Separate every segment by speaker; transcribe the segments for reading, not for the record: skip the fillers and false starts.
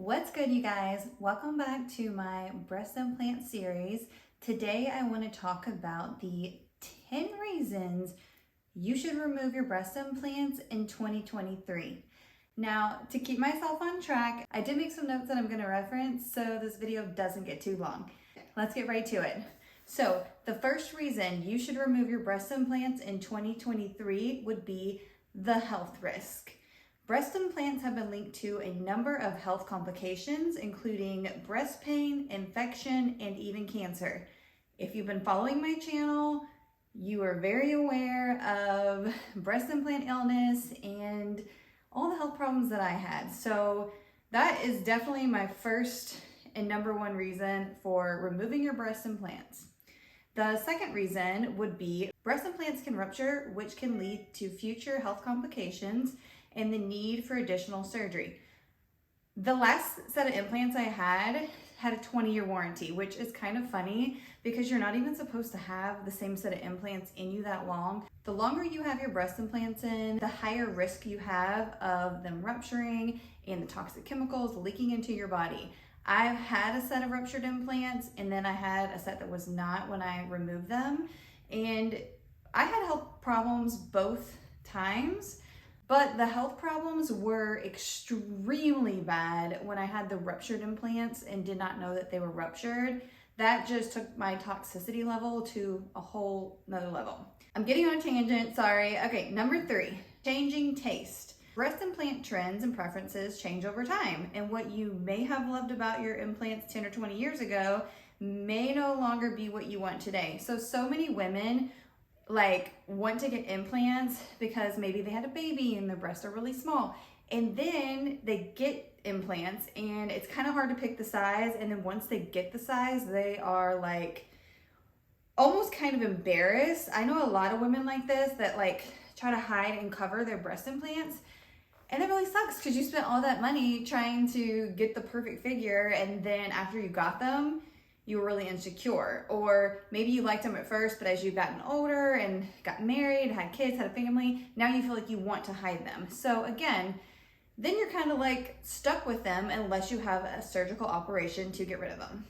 Speaker 1: What's good, you guys? Welcome back to my breast implant series. Today I want to talk about the 10 reasons you should remove your breast implants in 2023. Now, to keep myself on track, I did make some notes that I'm going to reference so this video doesn't get too long. Let's get right to it. So, the first reason you should remove your breast implants in 2023 would be the health risk. Breast implants have been linked to a number of health complications, including breast pain, infection, and even cancer. If you've been following my channel, you are very aware of breast implant illness and all the health problems that I had. So that is definitely my first and number one reason for removing your breast implants. The second reason would be breast implants can rupture, which can lead to future health complications and the need for additional surgery. The last set of implants I had a 20-year warranty, which is kind of funny because you're not even supposed to have the same set of implants in you that long. The longer you have your breast implants in, the higher risk you have of them rupturing and the toxic chemicals leaking into your body. I've had a set of ruptured implants and then I had a set that was not when I removed them. And I had health problems both times. But the health problems were extremely bad when I had the ruptured implants and did not know that they were ruptured. That just took my toxicity level to a whole nother level. I'm getting on a tangent, sorry. Okay, number 3, changing taste. Breast implant trends and preferences change over time, and what you may have loved about your implants 10 or 20 years ago may no longer be what you want today. So many women want to get implants because maybe they had a baby and their breasts are really small, and then they get implants and it's kind of hard to pick the size, and then once they get the size they are almost kind of embarrassed. I know a lot of women like this that try to hide and cover their breast implants, and it really sucks because you spent all that money trying to get the perfect figure, and then after you got them you were really insecure. Or maybe you liked them at first, but as you've gotten older and got married, had kids, had a family, now you feel like you want to hide them. So again, then you're kind of stuck with them unless you have a surgical operation to get rid of them.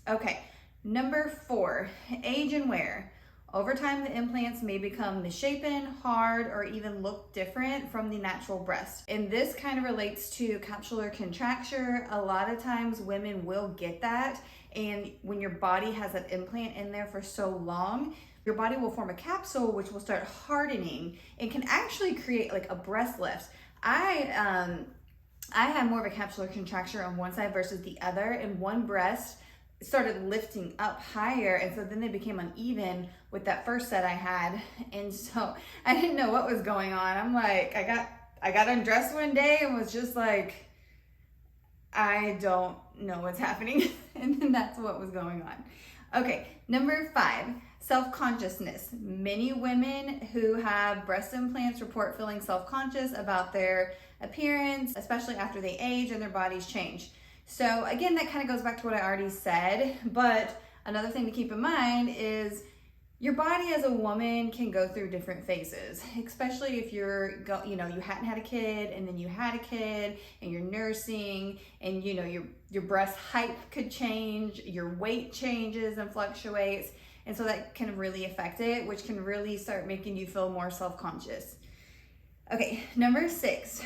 Speaker 1: Okay, number 4, age and wear. Over time, the implants may become misshapen, hard, or even look different from the natural breast. And this kind of relates to capsular contracture. A lot of times women will get that. And when your body has an implant in there for so long, your body will form a capsule which will start hardening and can actually create a breast lift. I had more of a capsular contracture on one side versus the other, and one breast started lifting up higher, and so then they became uneven with that first set I had, and so I didn't know what was going on. I'm I got undressed one day and was just I don't know what's happening. And then that's what was going on. Okay, number 5, self-consciousness. Many women who have breast implants report feeling self-conscious about their appearance, especially after they age and their bodies change. So again, that kind of goes back to what I already said, but another thing to keep in mind is your body as a woman can go through different phases, especially if you hadn't had a kid and then you had a kid and you're nursing, and your breast height could change, your weight changes and fluctuates, and so that can really affect it, which can really start making you feel more self-conscious. Okay, number 6,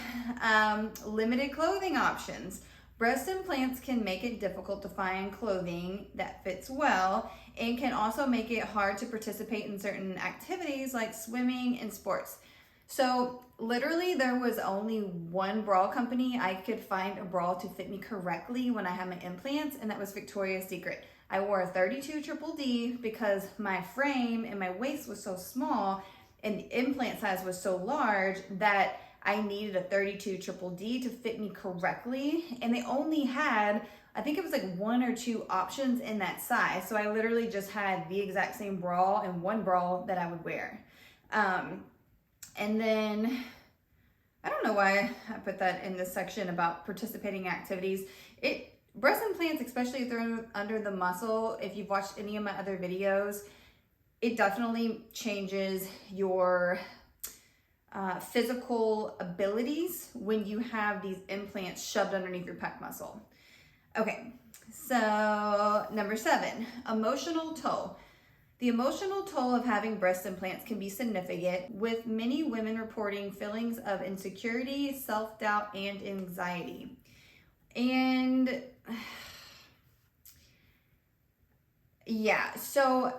Speaker 1: limited clothing options. Breast implants can make it difficult to find clothing that fits well, and can also make it hard to participate in certain activities like swimming and sports. So literally there was only one bra company I could find a bra to fit me correctly when I had my implants, and that was Victoria's Secret. I wore a 32 triple D because my frame and my waist was so small and the implant size was so large that I needed a 32 triple D to fit me correctly, and they only had, I think it was 1 or 2 options in that size. So I literally just had the exact same bra and one bra that I would wear. And then, I don't know why I put that in this section about participating activities. Breast implants, especially if they're under the muscle, if you've watched any of my other videos, it definitely changes your physical abilities when you have these implants shoved underneath your pec muscle. Okay, so number 7, emotional toll. The emotional toll of having breast implants can be significant, with many women reporting feelings of insecurity, self-doubt, and anxiety. And yeah, so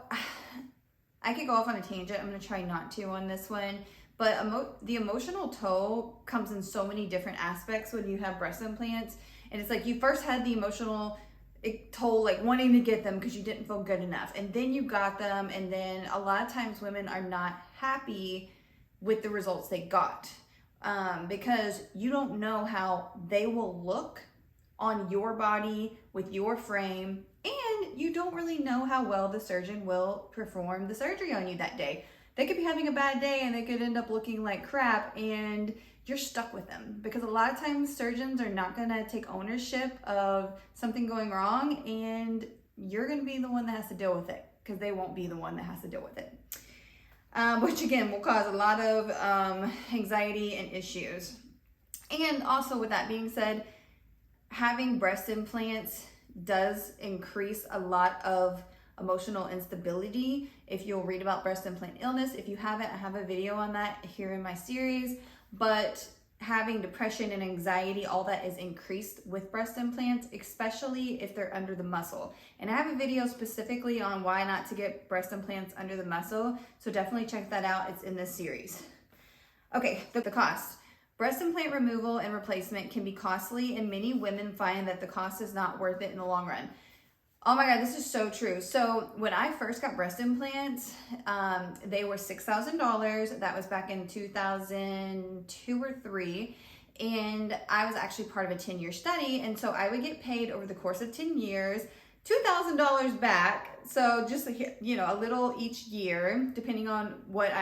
Speaker 1: I could go off on a tangent. I'm going to try not to on this one. But the emotional toll comes in so many different aspects when you have breast implants. And it's like you first had the emotional toll, like wanting to get them because you didn't feel good enough. And then you got them. And then a lot of times women are not happy with the results they got because you don't know how they will look on your body with your frame. And you don't really know how well the surgeon will perform the surgery on you that day. They could be having a bad day and they could end up looking like crap and you're stuck with them, because a lot of times surgeons are not going to take ownership of something going wrong, and you're going to be the one that has to deal with it because they won't be the one that has to deal with it, which again will cause a lot of anxiety and issues. And also, with that being said, having breast implants does increase a lot of emotional instability. If you'll read about breast implant illness, if you haven't, I have a video on that here in my series. But having depression and anxiety, all that is increased with breast implants, especially if they're under the muscle. And I have a video specifically on why not to get breast implants under the muscle, so definitely check that out. It's in this series. Okay, the cost. Breast implant removal and replacement can be costly, and many women find that the cost is not worth it in the long run. Oh my God, this is so true. So when I first got breast implants, they were $6,000. That was back in 2002 or 3. And I was actually part of a 10-year study. And so I would get paid over the course of 10 years, $2,000 back. So just, you know, a little each year, depending on what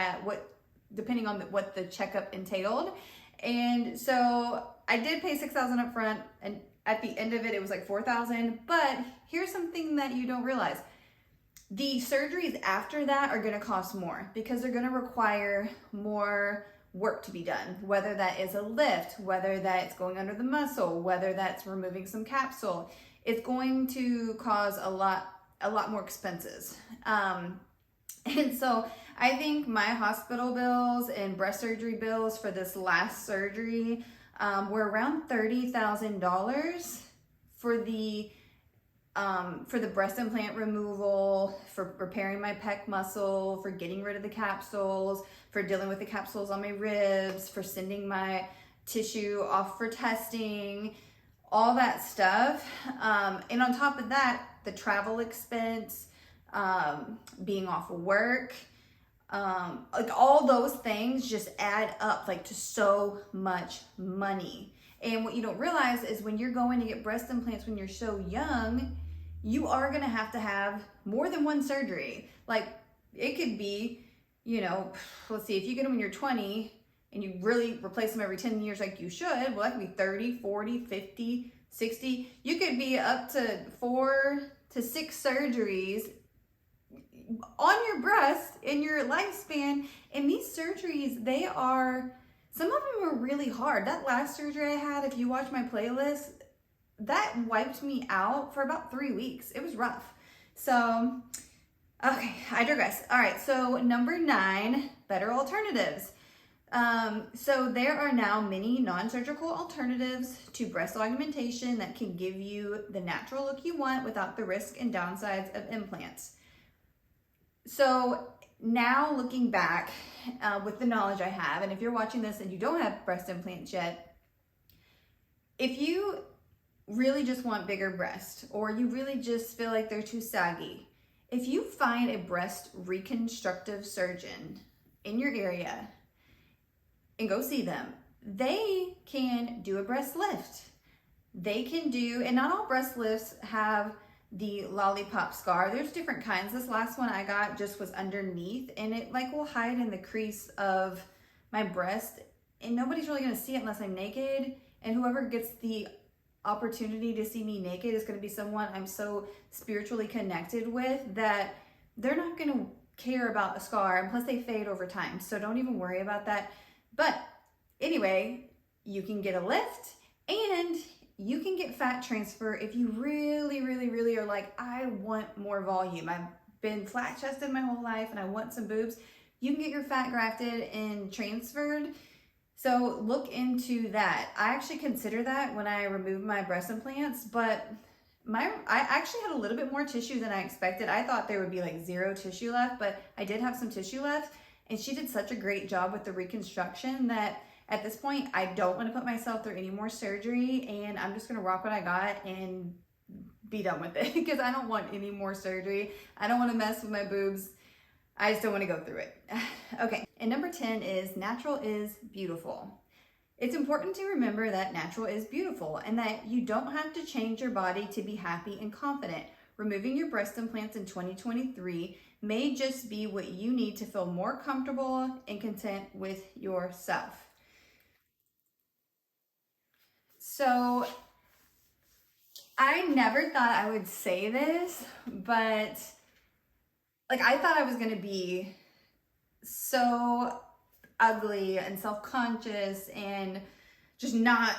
Speaker 1: the checkup entailed. And so I did pay $6,000 up front, and at the end of it, it was like $4,000. But here's something that you don't realize. The surgeries after that are gonna cost more because they're gonna require more work to be done, whether that is a lift, whether that's going under the muscle, whether that's removing some capsule. It's going to cause a lot more expenses. And so I think my hospital bills and breast surgery bills for this last surgery were around $30,000 for the breast implant removal, for repairing my pec muscle, for getting rid of the capsules, for dealing with the capsules on my ribs, for sending my tissue off for testing, all that stuff. And on top of that, the travel expense, being off of work, like all those things just add up like to so much money. And what you don't realize is when you're going to get breast implants when you're so young, you are going to have more than one surgery. Like it could be, you know, let's see, if you get them when you're 20 and you really replace them every 10 years like you should, well, that could be 30, 40, 50, 60. You could be up to 4 to 6 surgeries on your breast in your lifespan. And these surgeries, some of them are really hard. That last surgery I had, if you watch my playlist, that wiped me out for about 3 weeks. It was rough. So, okay, I digress. All right, so number 9, better alternatives. So there are now many non-surgical alternatives to breast augmentation that can give you the natural look you want without the risk and downsides of implants. So now looking back with the knowledge I have, and if you're watching this and you don't have breast implants yet, if you really just want bigger breasts, or you really just feel like they're too saggy, if you find a breast reconstructive surgeon in your area and go see them, they can do a breast lift. They can do, and not all breast lifts have the lollipop scar. There's different kinds. This last one I got just was underneath, and it like will hide in the crease of my breast, and nobody's really gonna see it unless I'm naked. And whoever gets the opportunity to see me naked is going to be someone I'm so spiritually connected with that they're not going to care about a scar, and plus they fade over time, so don't even worry about that. But anyway, you can get a lift, and you can get fat transfer if you really, really, really are like, I want more volume. I've been flat chested my whole life and I want some boobs. You can get your fat grafted and transferred. So look into that. I actually consider that when I removed my breast implants, but I actually had a little bit more tissue than I expected. I thought there would be like zero tissue left, but I did have some tissue left. And she did such a great job with the reconstruction that at this point, I don't want to put myself through any more surgery, and I'm just going to rock what I got and be done with it because I don't want any more surgery. I don't want to mess with my boobs. I just don't want to go through it. Okay, and number 10 is natural is beautiful. It's important to remember that natural is beautiful and that you don't have to change your body to be happy and confident. Removing your breast implants in 2023 may just be what you need to feel more comfortable and content with yourself. So I never thought I would say this, but like I thought I was going to be so ugly and self-conscious and just not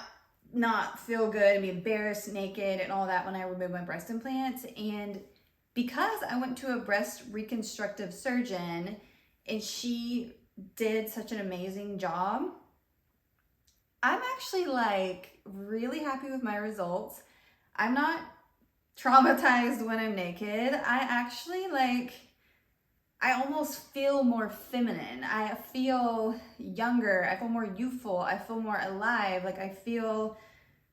Speaker 1: feel good and be embarrassed naked and all that when I removed my breast implants. And because I went to a breast reconstructive surgeon and she did such an amazing job, I'm actually like really happy with my results. I'm not traumatized when I'm naked. I almost feel more feminine. I feel younger. I feel more youthful. I feel more alive. Like I feel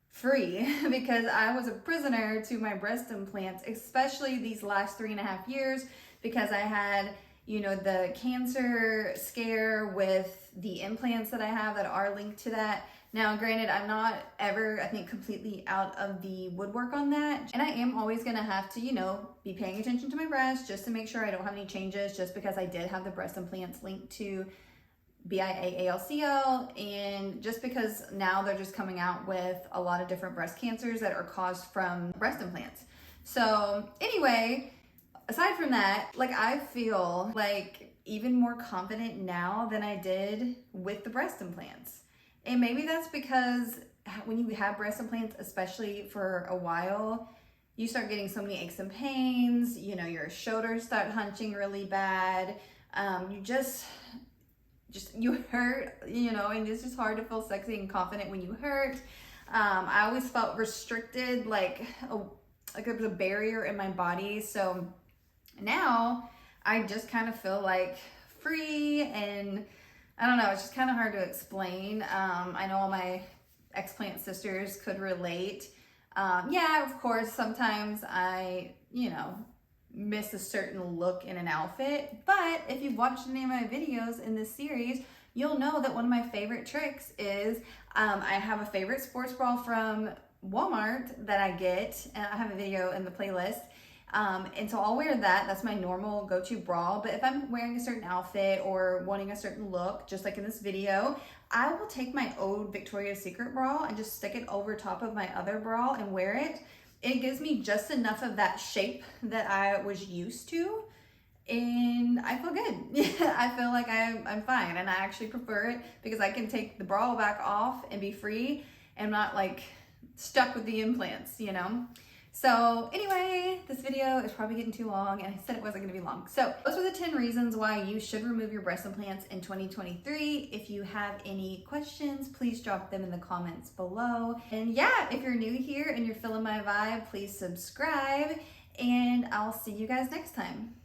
Speaker 1: free because I was a prisoner to my breast implants, especially these last 3.5 years because I had, the cancer scare with the implants that I have that are linked to that. Now, granted, I'm not ever, I think, completely out of the woodwork on that. And I am always going to have to, be paying attention to my breasts just to make sure I don't have any changes just because I did have the breast implants linked to BIA-ALCL, and just because now they're just coming out with a lot of different breast cancers that are caused from breast implants. So anyway, aside from that, like I feel like even more confident now than I did with the breast implants. And maybe that's because when you have breast implants, especially for a while, you start getting so many aches and pains, your shoulders start hunching really bad. You hurt, and it's just hard to feel sexy and confident when you hurt. I always felt restricted, like there was a barrier in my body. So now I just kind of feel like free, and I don't know, it's just kind of hard to explain. I know all my explant sisters could relate. Yeah, of course, sometimes I, miss a certain look in an outfit, but if you've watched any of my videos in this series, you'll know that one of my favorite tricks is I have a favorite sports bra from Walmart that I get, and I have a video in the playlist. And so I'll wear that. That's my normal go-to bra. But if I'm wearing a certain outfit or wanting a certain look, just like in this video, I will take my old Victoria's Secret bra and just stick it over top of my other bra and wear it. It gives me just enough of that shape that I was used to, and I feel good. I feel like I'm fine, and I actually prefer it because I can take the bra back off and be free and not like stuck with the implants, So anyway, this video is probably getting too long, and I said it wasn't going to be long. So those are the 10 reasons why you should remove your breast implants in 2023. If you have any questions, please drop them in the comments below. And yeah, if you're new here and you're feeling my vibe, please subscribe, and I'll see you guys next time.